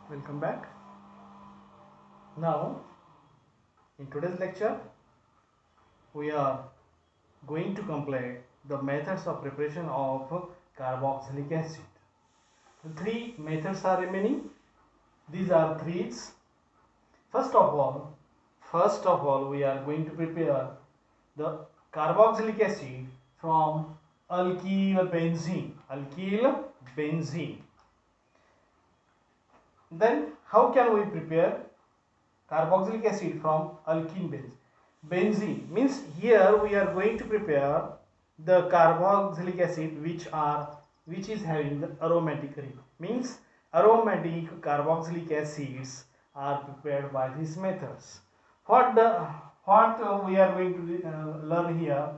Welcome back. Now, in today's lecture, we are going to complete the methods of preparation of carboxylic acid. The three methods are remaining. These are threes. First of all, we are going to prepare the carboxylic acid from alkyl benzene. Alkyl benzene. Then, how can we prepare carboxylic acid from alkene benzene? Benzene means here we are going to prepare the carboxylic acid which is having the aromatic ring. Means aromatic carboxylic acids are prepared by these methods. What we are going to learn here?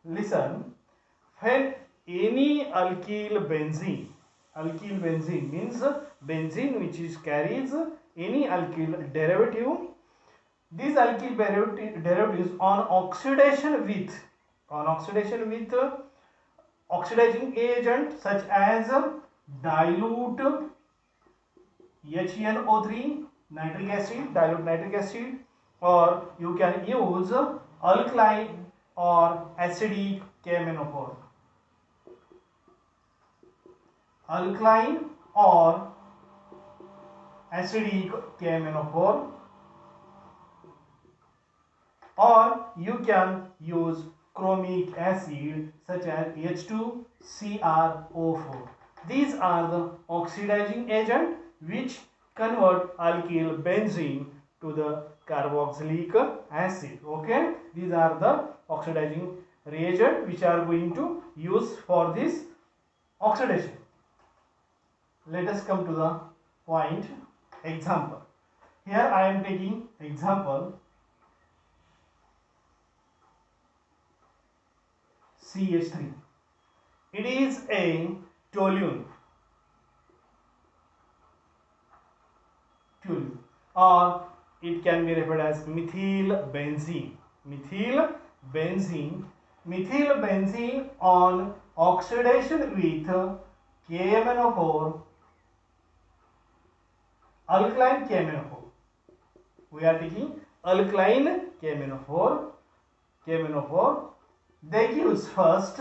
Listen. When any alkyl benzene means benzene which is carries any alkyl derivative. These alkyl derivatives on oxidation with oxidizing agent such as dilute HNO3 nitric acid, or you can use alkaline or acidic KMnO4. Alkaline or acidic KMnO4, or you can use chromic acid such as H2CrO4. These are the oxidizing agent which convert alkyl benzene to the carboxylic acid. Okay, these are the oxidizing reagent which are going to use for this oxidation. Let us come to the point. Example. Here I am taking example CH3. It is a toluene, or it can be referred as methyl benzene. Methyl benzene on oxidation with KMnO4, alkaline KMnO4. We are taking alkaline KMnO4. They gives first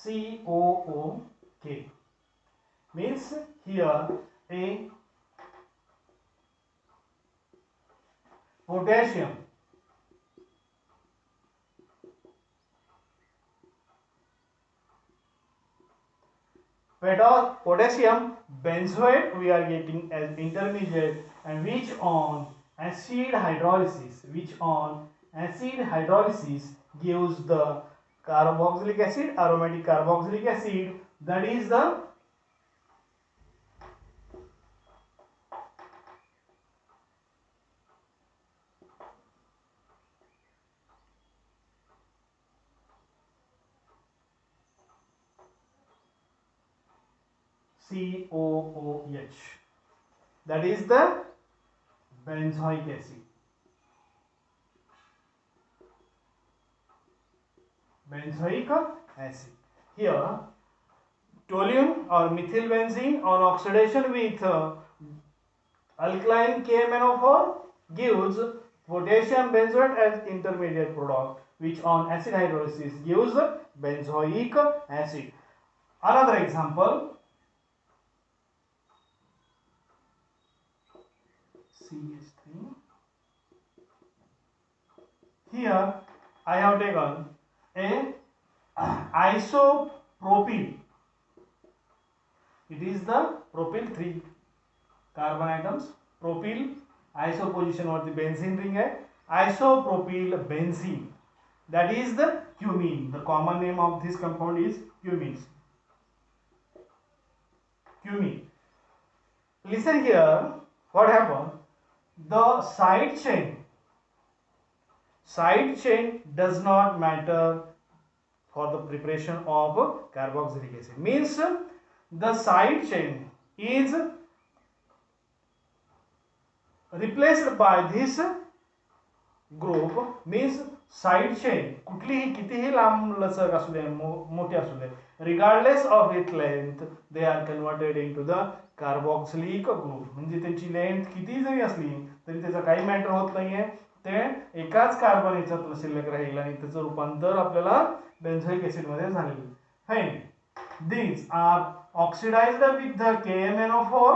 COOK. Means here a potassium benzoate we are getting as intermediate, and which on acid hydrolysis gives the carboxylic acid, aromatic carboxylic acid, that is the COOH, that is the benzoic acid. Here toluene or methyl benzene on oxidation with alkaline KMnO4 gives potassium benzoate as intermediate product, which on acid hydrolysis gives benzoic acid. Another example, CH3. Here I have taken a isopropyl. It is the propyl, 3 carbon atoms. Propyl, iso position or the benzene ring है. Isopropyl benzene, that is the cumene. The common name of this compound is cumene. Listen here, what happened? The side chain does not matter for the preparation of carboxylic acid. Means the side chain is replaced by this group. Means side chain कुठलीही कितीही लांब लचक असू दे, मोठी असू दे, regardless of its length they are converted into the carboxylic group. म्हणजे त्यांची length किती जरी असली तरी त्याचा काही मॅटर होत नाहीये, ते एकाच कार्बन याच्यात शिल्लक राहील आणि त्याचं रूपांतर आपल्याला बेन्झोइक ऍसिड मध्ये झालेलं. Fine. These are oxidized with the KMnO4,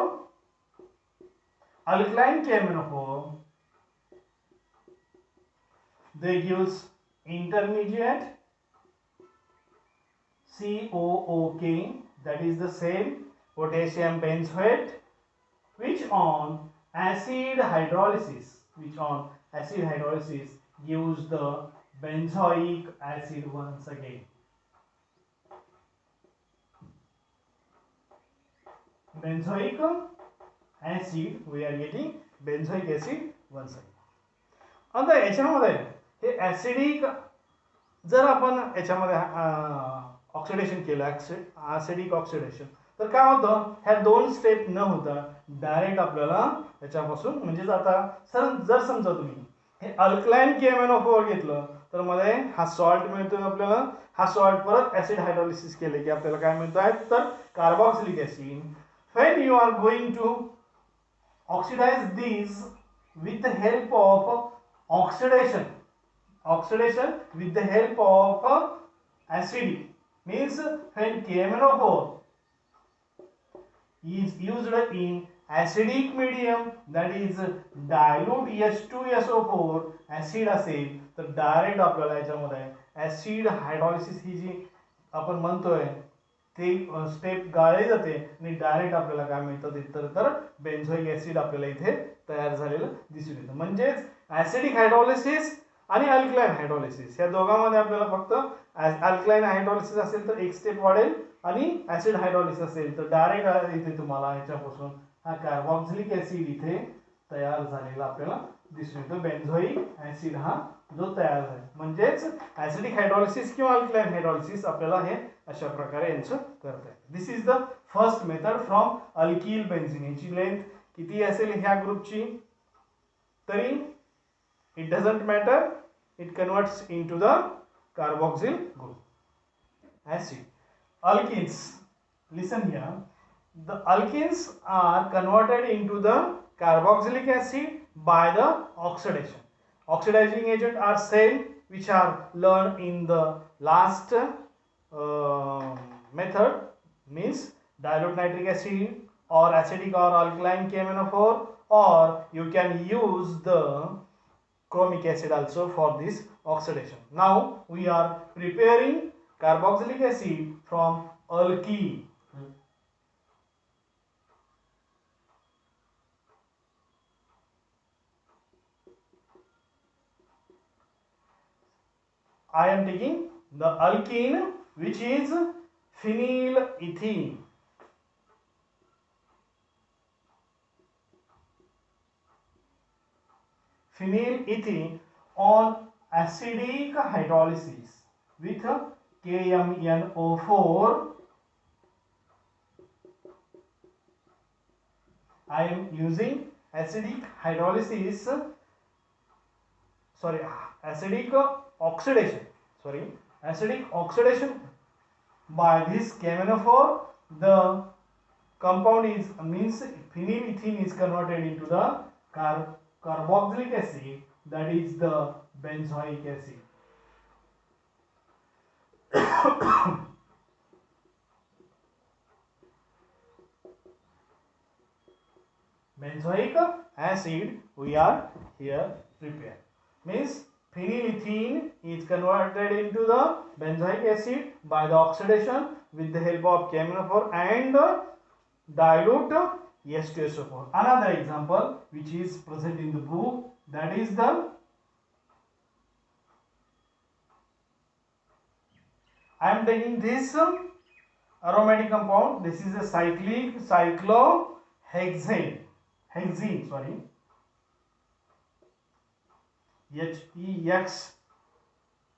alkaline KMnO4. They gives intermediate COOK, that is the same potassium benzoate, which on acid hydrolysis gives the benzoic acid once again. Benzoic acid, we are getting benzoic acid once again. आता याच्यामध्ये हे acidic जर आपण याच्यामध्ये oxidation केलं, acidic oxidation, तर काय होतं, ह्या दोन स्टेप न होता डायरेक्ट आपल्याला याच्यापासून म्हणजेच आता जर समजा तुम्ही हे अल्कलाइन KMnO4 घेतलं तर मध्ये हा सॉल्ट मिळतोय आपल्याला, हा सॉल्ट परत ऍसिड हायड्रोलिसिस केले की आपल्याला काय मिळतोय तर carboxylic acid. When you are going to oxidize these with the help of oxidation with the help of acidic, means when KMnO4 is used in acidic medium, that is dilute H2SO4 acid असेल तर direct आपल्याला याच्यामध्ये acid hydrolysis ही जी आपण म्हणतोय ते step गाळली जाते आणि direct आपल्याला काय मिळतं तर बेन्झोइक ऍसिड आपल्याला इथे तयार झालेलं दिसून येतं. म्हणजेच ऍसिडिक हायड्रोलिसिस आणि अल्कलाइन हायड्रोलिसिस या दोघांमध्ये आपल्याला फक्त अल्कलाइन हायड्रोलिसिस असेल तर एक स्टेप वाढेल आणि ऍसिड हायड्रोलिसिस असेल तर डायरेक्ट इथे तुम्हाला याच्यापासून हा कार्बोक्सिलिक ऍसिड इथे तयार झालेला आपल्याला दिसून येतो. बेन्झोइक ऍसिड हा जो तयार झाला, म्हणजेच ऍसिडिक हायड्रोलिसिस किंवा अल्कलाइन हायड्रोलिसिस आपल्याला हे अशा प्रकारे यांचं करता येतं. This is the first method from alkyl benzene. याची लेंथ किती असेल ह्या ग्रुपची तरी it doesn't matter, it converts into the carboxyl group. Acid alkenes, listen here, the alkenes are converted into the carboxylic acid by the oxidation. Oxidizing agent are same which are learned in the last method, means dilute nitric acid or acidic or alkaline KMnO4, or you can use the chromic acid also for this oxidation. Now we are preparing carboxylic acid from alkene. I am taking the alkene which is phenylethene. Phenylethene on acidic hydrolysis with KMnO4. I am using acidic hydrolysis, sorry, acidic oxidation by this KMnO4. The compound is, means phenylethene is converted into the carboxylic acid, that is the benzoic acid. Benzoic acid we are here prepare, means phenylethene is converted into the benzoic acid by the oxidation with the help of KMnO4 and dilute H2SO4. Another example which is present in the book, that is the I am taking this aromatic compound. This is a cyclohexane, sorry,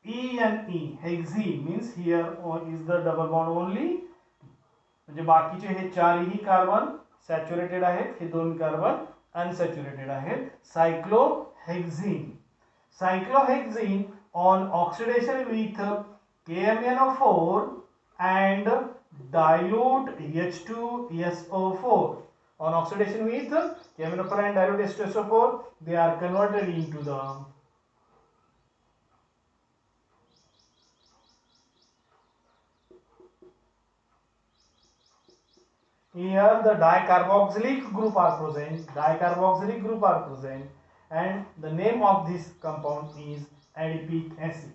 HEXENE, hexene, means here is the double bond only, म्हणजे बाकीचे हे चारही carbon saturated आहेत, हे दोन carbon unsaturated आहेत. Cyclohexene on oxidation with KMnO4 and dilute H2SO4. On oxidation with camphor and dilute H2SO4, they are converted into the here the dicarboxylic group are present, and the name of this compound is adipic acid.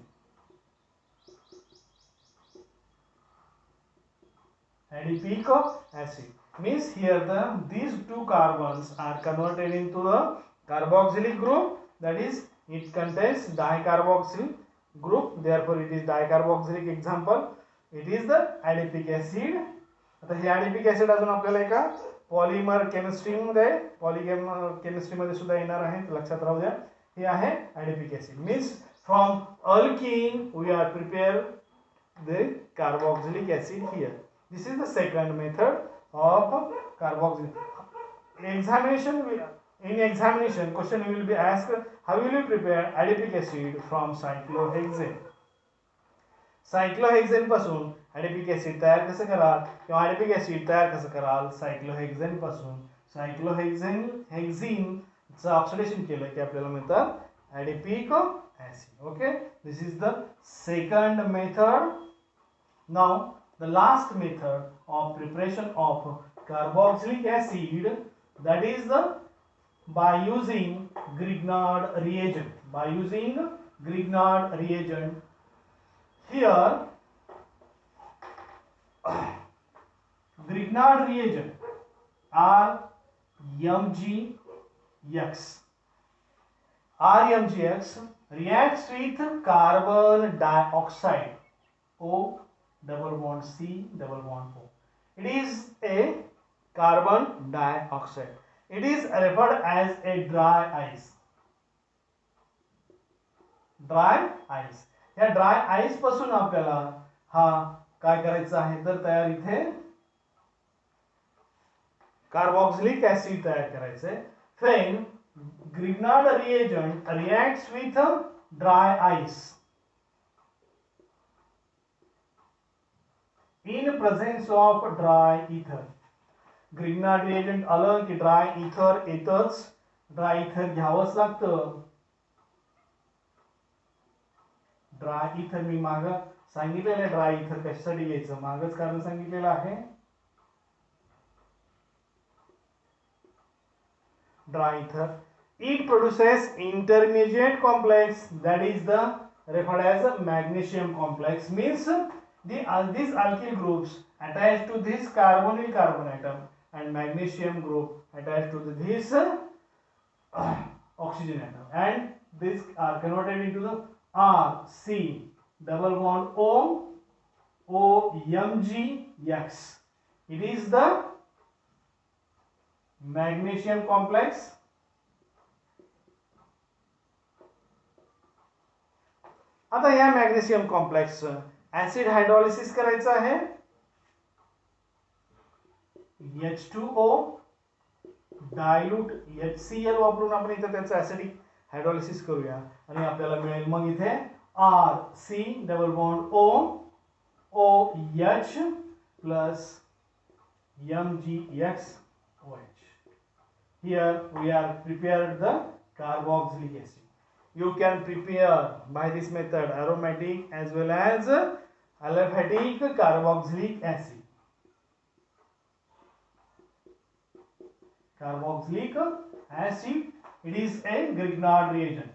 Adipic acid means here these two carbons are converted into the carboxylic group, that is it contains dicarboxyl group, therefore it is dicarboxylic example. It is the adipic acid. आता हे adipic acid अजून आपल्याला एका polymer केमिस्ट्रीमध्ये केमिस्ट्रीमध्ये सुद्धा येणार आहे, लक्षात राहू द्या. हे आहे adipic acid means from alkene we are prepare the carboxylic acid here. This is the second method of carboxylic. In examination question will be asked, how will you prepare adipic acid from cyclohexane. सायक्लोहेक्सेन पासून adipic acid तयार कसं कराल किंवा adipic acid तयार कसं कराल सायक्लोहेक्सेन पासून. हेक्झिन चं ऑक्सिडेशन केलं की आपल्याला मिळतं adipic acid. Okay, this is the second method. Now the last method of preparation of carboxylic acid, that is by using Grignard reagent. Here Grignard reagent RMgX reacts with carbon dioxide O double bond C double bond O. It is a carbon dioxide. It is referred as a dry ice. या dry ice पासून आपल्याला हा काय करायचं आहे तर तयार इथे कार्बोक्सिलिक ऍसिड तयार करायचे. When Grignard reagent reacts with dry ice in presence of dry ether. Grignard reagent आलं की ड्राय इथर येतच, ड्राय इथर घ्यावंच लागतं. ड्राय इथर मी माग सांगितलेलं आहे ड्राय इथर कशासाठी घ्यायचं, मागच कारण सांगितलेलं आहे. Dry ether it produces intermediate complex, that is the referred as magnesium complex. Means these alkyl groups attached to this carbonyl carbon atom and magnesium group attached to this oxygen atom, and these are converted into the RC double bond OMgX. It is the magnesium complex. आता या magnesium complex acid hydrolysis करायचं आहे. H2O dilute HCl वापरून आपण इथे त्याचं acidic hydrolysis करूया आणि आपल्याला मिळेल मग इथे RC double bond OH plus MgXOH. Here we are prepared the carboxylic acid. You can prepare by this method aromatic as well as aliphatic carboxylic acid. Carboxylic acid, it is a Grignard reagent.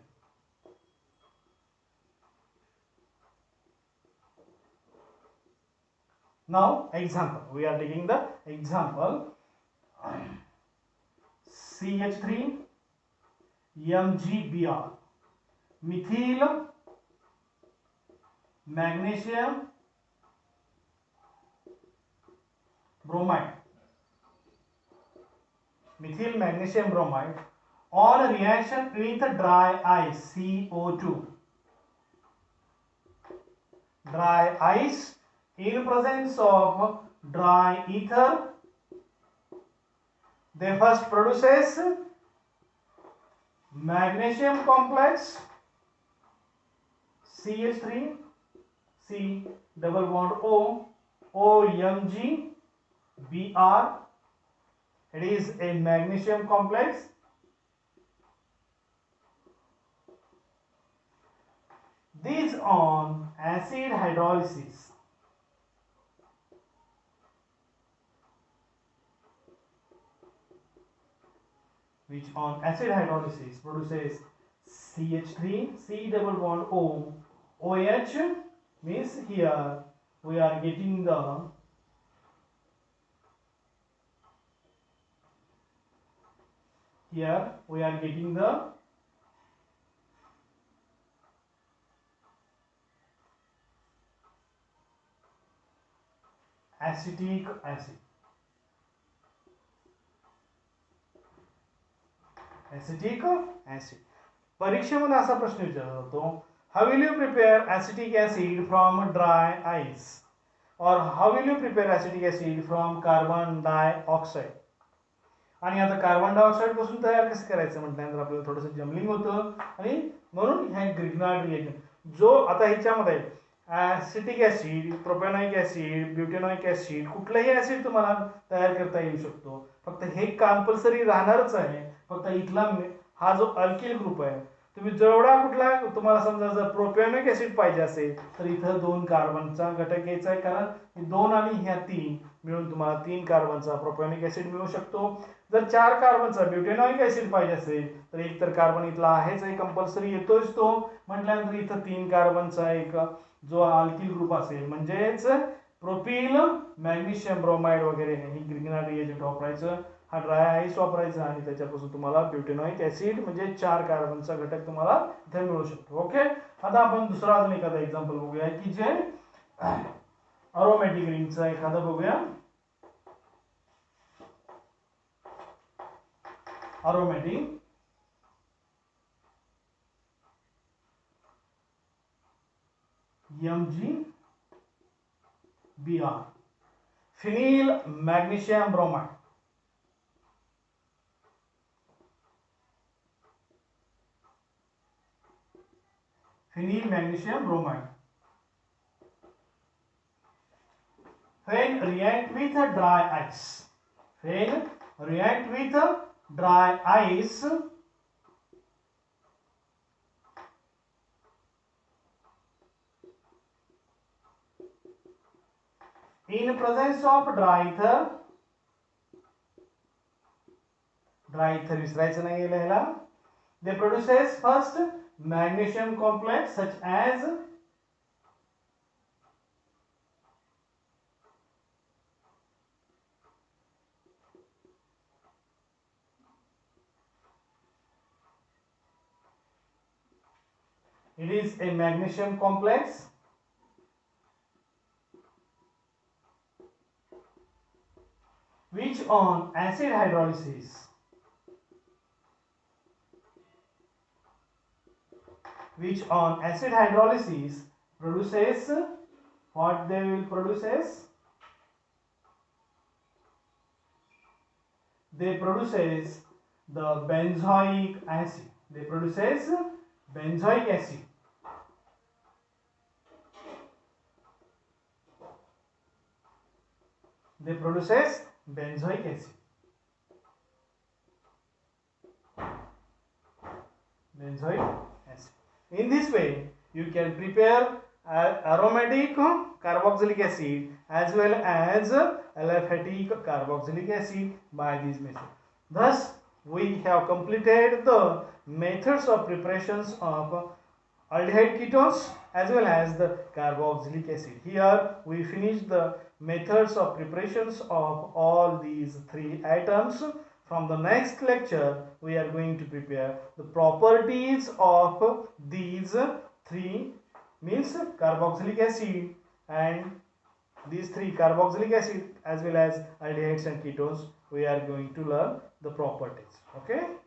Now example, we are taking the example CH3MgBr, methyl magnesium bromide, on reaction with dry ice CO2. Dry ice in presence of dry ether, they first produces magnesium complex CH3 C double bond O OMgBr. It is a magnesium complex. These on acid hydrolysis produces CH3, C double bond O, OH, means here we are getting the acetic acid. परीक्षेमध्ये असा प्रश्न विचारला जातो, how will you prepare acetic acid from dry ice, और how will you prepare acetic acid from carbon dioxide. आणि आता carbon dioxide पासून तयार कसं करायचं म्हटल्यानंतर आपल्याला थोडंसं जमलिंग होतं, आणि म्हणून ह्या ग्रिग्नार्ड रिएजंट जो आता ह्याच्यामध्ये ॲसिटिक ॲसिड, प्रोपॅनॉइक ॲसिड, ब्युटेनॉइक ॲसिड, कुठलंही ॲसिड तुम्हाला तयार करता येऊ शकतो. फक्त हे कंपल्सरी राहणारच आहे. फक्त इथला हा जो अल्किल ग्रुप आहे, तुम्ही जेवढा कुठला तुम्हाला समजा जर प्रोपॅनॉइक ॲसिड पाहिजे असेल तर इथं 2 कार्बनचा घटक घ्यायचा आहे, कारण 2 आणि ह्या 3 मिळून तुम्हाला 3 कार्बनचा प्रोपॅनॉइक ॲसिड मिळू शकतो. जर 4 कार्बनचा ब्युटेनॉइक ॲसिड पाहिजे असेल तर एक तर कार्बन इथला आहेच आहे, कंपल्सरी येतोच तो, म्हटल्यानंतर इथं 3 कार्बनचा एक जो अल्किल ग्रुप असेल म्हणजेच प्रोपिल मॅग्नेशियम ब्रोमाइड वगैरे ही ग्रिग्नार्ड रिएजंट वापरायचं. हा ड्राय आईस वापरायचा आणि त्याच्यापासून तुम्हाला ब्युटेनॉइक ॲसिड म्हणजे 4 कार्बनचा घटक तुम्हाला इथे मिळू शकतो. ओके, आता आपण दुसरा अजून एखादा एक्झाम्पल बघूया की जे अरोमॅटिक रिंगचं एखादं बघूया. Aromatic MgBr, फिनील magnesium bromide. Phenyl magnesium bromide. When react with a dry ice, in presence of dry ether विसरायचं नाही लिहायला, they produces first magnesium complex such as it is a magnesium complex which on acid hydrolysis produces what they will produces. They produces the benzoic acid. They produces benzoic acid. In this way, you can prepare aromatic carboxylic acid as well as aliphatic carboxylic acid by this method. Thus, we have completed the methods of preparations of aldehyde ketones as well as the carboxylic acid. Here we finished the methods of preparations of all these 3 items. From the next lecture we are going to prepare the properties of these 3, means carboxylic acid and these 3 carboxylic acid as well as aldehydes and ketones. We are going to learn the properties. Okay.